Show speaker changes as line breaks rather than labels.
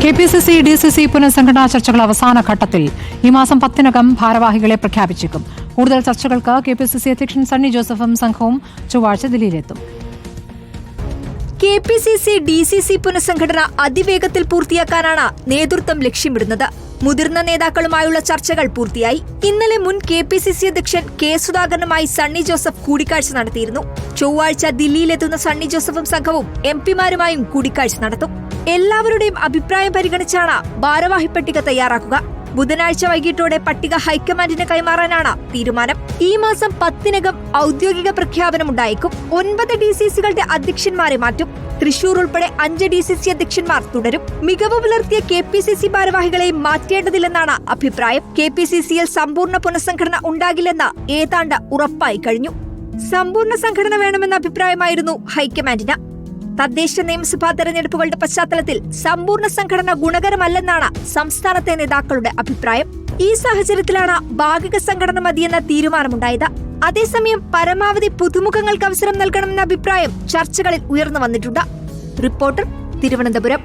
KPCC DCC പുനഃസംഘടനാ ചർച്ചകൾ അവസാന ഘട്ടത്തിൽ ഈ മാസം 10-നകം ഭാരവാഹികളെ പ്രഖ്യാപിച്ചേക്കും. കൂടുതൽ ചർച്ചകൾക്ക് KPCC അധ്യക്ഷൻ സണ്ണി ജോസഫും സംഘവും ചൊവ്വാഴ്ച ദില്ലിയിലെത്തും.
KPCC DCC പുനഃസംഘടന അതിവേഗത്തിൽ പൂർത്തിയാക്കാനാണ് നേതൃത്വം ലക്ഷ്യമിടുന്നത്. മുതിർന്ന നേതാക്കളുമായുള്ള ചർച്ചകൾ പൂർത്തിയായി. ഇന്നലെ മുൻ KPCC അധ്യക്ഷൻ K സുധാകരനുമായി സണ്ണി ജോസഫ് കൂടിക്കാഴ്ച നടത്തിയിരുന്നു. ചൊവ്വാഴ്ച ദില്ലിയിലെത്തുന്ന സണ്ണി ജോസഫും സംഘവും MP-മാരുമായും കൂടിക്കാഴ്ച നടത്തും. എല്ലാവരുടെയും അഭിപ്രായം പരിഗണിച്ചാണ് ഭാരവാഹി പട്ടിക തയ്യാറാക്കുക. ബുധനാഴ്ച വൈകിട്ടോടെ പട്ടിക ഹൈക്കമാൻഡിന് കൈമാറാനാണ് തീരുമാനം. ഈ മാസം 10-നകം ഔദ്യോഗിക പ്രഖ്യാപനമുണ്ടായേക്കും. 9 DCC-കളുടെ അധ്യക്ഷന്മാരെ മാറ്റും. തൃശൂർ ഉൾപ്പെടെ 5 DCC അധ്യക്ഷന്മാർ തുടരും. മികവ് പുലർത്തിയ KPCC ഭാരവാഹികളെ മാറ്റേണ്ടതില്ലെന്നാണ് അഭിപ്രായം. KPCC-യിൽ സമ്പൂർണ്ണ പുനഃസംഘടന ഉണ്ടാകില്ലെന്ന് ഏതാണ്ട് ഉറപ്പായി കഴിഞ്ഞു. സമ്പൂർണ്ണ സംഘടന വേണമെന്ന അഭിപ്രായമായിരുന്നു ഹൈക്കമാൻഡിന്. തദ്ദേശ നിയമസഭാ തെരഞ്ഞെടുപ്പുകളുടെ പശ്ചാത്തലത്തിൽ സമ്പൂർണ്ണ സംഘടന ഗുണകരമല്ലെന്നാണ് സംസ്ഥാനത്തെ നേതാക്കളുടെ അഭിപ്രായം. ഈ സാഹചര്യത്തിലാണ് ഭാഗിക സംഘടന മതിയെന്ന തീരുമാനമുണ്ടായത്. അതേസമയം പരമാവധി പുതുമുഖങ്ങൾക്ക് അവസരം നൽകണമെന്ന അഭിപ്രായം ചർച്ചകളിൽ ഉയർന്നു വന്നിട്ടുണ്ട്. റിപ്പോർട്ടർ, തിരുവനന്തപുരം.